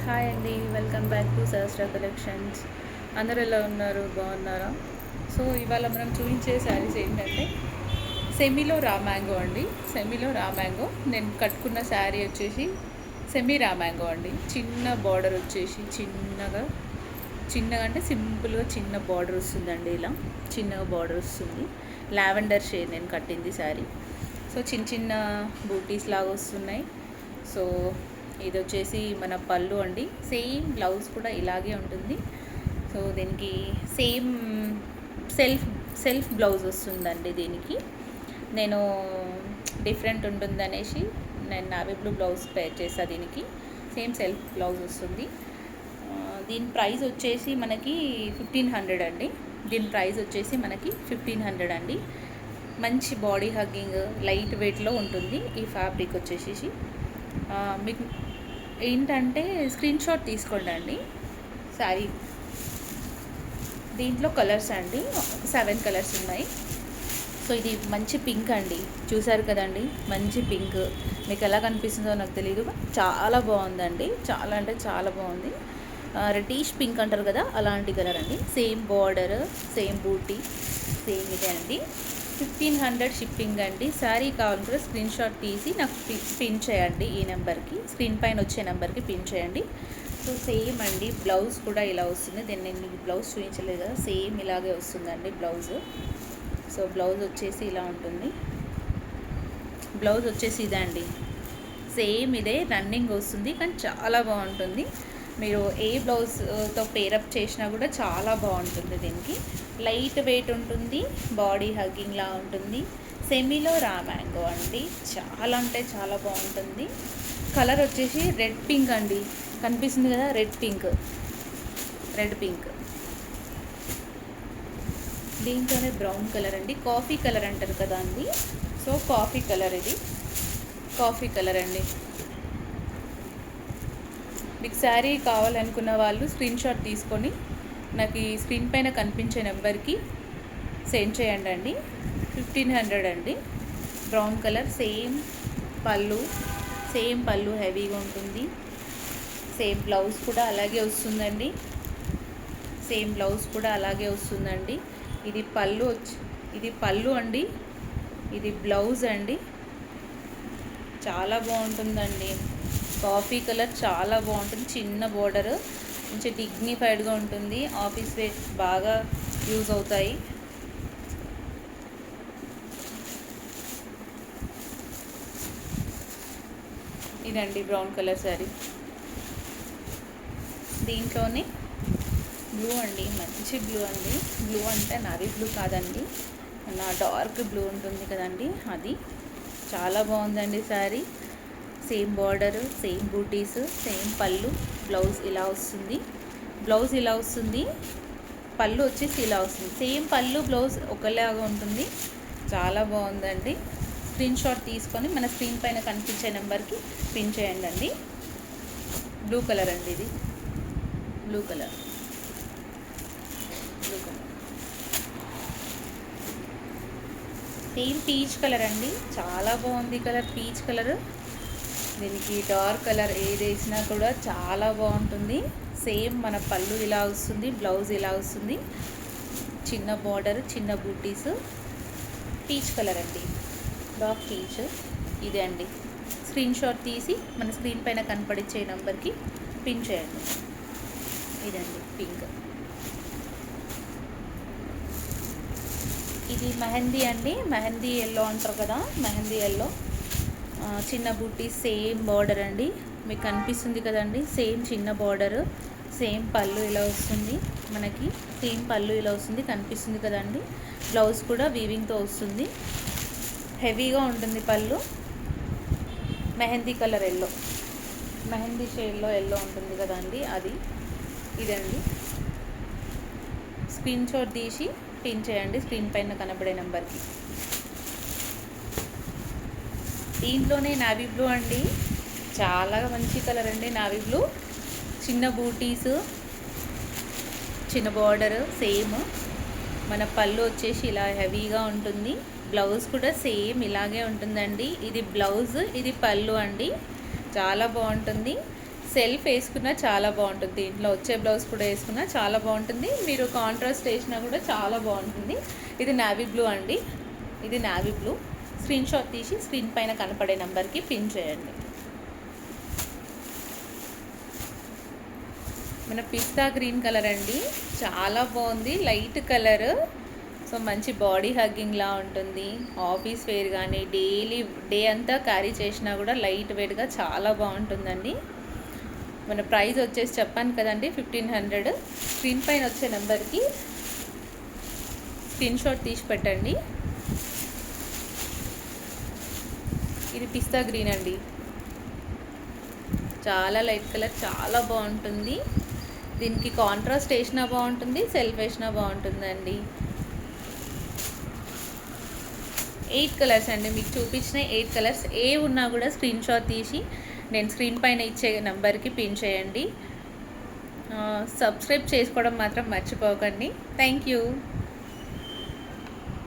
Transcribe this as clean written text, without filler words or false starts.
Hi అండి, welcome back to Sahasra collections. అందరూ ఎలా ఉన్నారు, బాగున్నారా? సో ఇవాళ మనం చూపించే శారీస్ ఏంటంటే సెమీలో రా మ్యాంగో అండి. సెమీలో రా మ్యాంగో. నేను కట్టుకున్న శారీ వచ్చేసి సెమీ రా మ్యాంగో అండి. చిన్న బార్డర్ వచ్చేసి చిన్నగా అంటే సింపుల్గా చిన్న బార్డర్ వస్తుందండి. ఇలా చిన్నగా బార్డర్ వస్తుంది. లావెండర్ షేడ్ నేను కట్టింది శారీ. సో చిన్న చిన్న బూటీస్ లాగా వస్తున్నాయి. సో ఇది వచ్చేసి మన పళ్ళు అండి. సేమ్ బ్లౌజ్ కూడా ఇలాగే ఉంటుంది. సో దీనికి సేమ్ సెల్ఫ్ సెల్ఫ్ బ్లౌజ్ వస్తుందండి. దీనికి నేను డిఫరెంట్ ఉంటుందనేసి నేను నావీ బ్లూ బ్లౌజ్ పేర్ చేసా. దీనికి సేమ్ సెల్ఫ్ బ్లౌజ్ వస్తుంది. దీని ప్రైస్ వచ్చేసి మనకి 1500 అండి. దీని ప్రైస్ వచ్చేసి మనకి 1500 అండి. మంచి బాడీ హగ్గింగ్ లైట్ వెయిట్లో ఉంటుంది ఈ ఫ్యాబ్రిక్ వచ్చేసి. మీకు ఏంటంటే స్క్రీన్ షాట్ తీసుకోండి అండి శారీ. దీంట్లో కలర్స్ అండి 7 కలర్స్ ఉన్నాయి. సో ఇది మంచి పింక్ అండి, చూసారు కదండి, మంచి పింక్. మీకు ఎలా కనిపిస్తుందో నాకు తెలియదు, చాలా బాగుందండి. చాలా అంటే చాలా బాగుంది. రెడ్డిష్ పింక్ అంటారు కదా, అలాంటి కలర్ అండి. సేమ్ బార్డర్, సేమ్ బూటీ, సేమ్ ఇదే అండి. 1500 షిప్పింగ్ అండి. శారీ కావాలంటే స్క్రీన్ షాట్ తీసి నాకు పిన్ చేయండి. ఈ నెంబర్కి, స్క్రీన్ పైన వచ్చే నెంబర్కి పిన్ చేయండి. సో సేమ్ అండి, బ్లౌజ్ కూడా ఇలా వస్తుంది. నేను మీకు బ్లౌజ్ చూపించలేదు కదా, సేమ్ ఇలాగే వస్తుందండి బ్లౌజ్. సో బ్లౌజ్ వచ్చేసి ఇలా ఉంటుంది. బ్లౌజ్ వచ్చేసి ఇదే అండి, సేమ్ ఇదే రన్నింగ్ వస్తుంది, కానీ చాలా బాగుంటుంది. మీరు ఏ బ్లౌజ్తో పేరప్ చేసినా కూడా చాలా బాగుంటుంది. దీనికి లైట్ వెయిట్ ఉంటుంది, బాడీ హగ్గింగ్లా ఉంటుంది. సెమీలో రా మ్యాంగో అండి, చాలా అంటే చాలా బాగుంటుంది. కలర్ వచ్చేసి రెడ్ పింక్ అండి, కనిపిస్తుంది కదా, రెడ్ పింక్. దీంట్లోనే బ్రౌన్ కలర్ అండి, కాఫీ కలర్ అంటారు కదా అండి. సో కాఫీ కలర్, ఇది కాఫీ కలర్ అండి. మీకు శారీ కావాలనుకున్న వాళ్ళు స్క్రీన్ షాట్ తీసుకొని నాకు ఈ స్క్రీన్ పైన కనిపించే నెంబర్కి సెండ్ చేయండి అండి. 1500 అండి. బ్రౌన్ కలర్, సేమ్ పళ్ళు హెవీగా ఉంటుంది. సేమ్ బ్లౌజ్ కూడా అలాగే వస్తుందండి. ఇది పళ్ళు అండి, ఇది బ్లౌజ్ అండి. చాలా బాగుంటుందండి. కాఫీ కలర్ చాలా బాగుంటుంది. చిన్న బోర్డర్, కొంచెం డిగ్నిఫైడ్గా ఉంటుంది. ఆఫీస్ వేర్ బాగా యూజ్ అవుతాయి. ఇదండి బ్రౌన్ కలర్ శారీ. దీంట్లోనే బ్లూ అండి, మంచి బ్లూ అండి. బ్లూ అంటే నావీ బ్లూ కాదండి, నా డార్క్ బ్లూ ఉంటుంది కదండి, అది. చాలా బాగుందండి శారీ. సేమ్ బార్డర్, సేమ్ బూటీస్, సేమ్ పళ్ళు. బ్లౌజ్ ఇలా వస్తుంది. పళ్ళు వచ్చేసి ఇలా వస్తుంది. సేమ్ పళ్ళు బ్లౌజ్ ఒకలాగా ఉంటుంది. చాలా బాగుందండి. స్క్రీన్ షాట్ తీసుకొని మన స్క్రీన్ పైన కనిపించే నెంబర్కి పిన్ చేయండి అండి. బ్లూ కలర్ అండి, ఇది blue colour. Same peach colour అండి, చాలా బాగుంది కలర్, పీచ్ కలర్. దీనికి డార్క్ కలర్ ఏది వేసినా కూడా చాలా బాగుంటుంది. సేమ్ మన పళ్ళు ఇలా వస్తుంది, బ్లౌజ్ ఇలా వస్తుంది. చిన్న బార్డర్, చిన్న బూటీస్. పీచ్ కలర్ అండి, డార్క్ పీచ్. ఇదే అండి. స్క్రీన్ షాట్ తీసి మన స్క్రీన్ పైన కనపడించే నెంబర్కి పిన్ చేయండి. ఇదండి పింక్. ఇది మెహందీ అండి, మెహందీ ఎల్లో అంటారు కదా, మెహందీ ఎల్లో. చిన్న బూటీ, సేమ్ బార్డర్ అండి, మీకు కనిపిస్తుంది కదండి. సేమ్ చిన్న బార్డర్, సేమ్ పళ్ళు ఇలా వస్తుంది మనకి. కనిపిస్తుంది కదండి. బ్లౌజ్ కూడా వీవింగ్తో వస్తుంది. హెవీగా ఉంటుంది పళ్ళు. మెహందీ కలర్ ఎల్లో, మెహందీ షేడ్లో ఎల్లో ఉంటుంది కదండి, అది. ఇదండి. స్క్రీన్ షాట్ తీసి పిన్ చేయండి స్క్రీన్ పైన కనబడే నెంబర్కి. దీంట్లోనే నావీ బ్లూ అండి, చాలా మంచి కలర్ అండి. నావీ బ్లూ, చిన్న బూటీస్, చిన్న బార్డర్, సేమ్. మన పళ్ళు వచ్చేసి ఇలా హెవీగా ఉంటుంది. బ్లౌజ్ కూడా సేమ్ ఇలాగే ఉంటుందండి. ఇది బ్లౌజ్, ఇది పళ్ళు అండి. చాలా బాగుంటుంది. సెల్ఫ్ వేసుకున్నా చాలా బాగుంటుంది, దీంట్లో వచ్చే బ్లౌజ్ కూడా వేసుకున్నా చాలా బాగుంటుంది. మీరు కాంట్రాస్ట్ వేసినా కూడా చాలా బాగుంటుంది. ఇది నావీ బ్లూ అండి, ఇది నావీ బ్లూ. స్క్రీన్ షాట్ తీసి స్క్రీన్ పైన కనపడే నెంబర్కి పిన్ చేయండి. మన పిస్తా గ్రీన్ కలర్ అండి, చాలా బాగుంది, లైట్ కలర్. సో మంచి బాడీ హగ్గింగ్లా ఉంటుంది. ఆఫీస్ వేర్ కానీ డైలీ డే అంతా క్యారీ చేసినా కూడా లైట్ వెయిట్గా చాలా బాగుంటుందండి. మన ప్రైస్ వచ్చేసి చెప్పాను కదండి 1500. స్క్రీన్ పైన వచ్చే నెంబర్కి స్క్రీన్ షాట్ తీసి పెట్టండి. ఇది పిస్తా గ్రీన్ అండి, చాలా లైట్ కలర్, చాలా బాగుంటుంది. దీనికి కాంట్రాస్ట్ వేసినా బాగుంటుంది, సెల్ఫ్ వేసినా బాగుంటుందండి. 8 కలర్స్ అండి, మీకు చూపించిన 8 కలర్స్ ఏ ఉన్నా కూడా స్క్రీన్ షాట్ తీసి నేను స్క్రీన్ పైన ఇచ్చే నెంబర్కి పిన్ చేయండి. సబ్స్క్రైబ్ చేసుకోవడం మాత్రం మర్చిపోకండి. Thank you.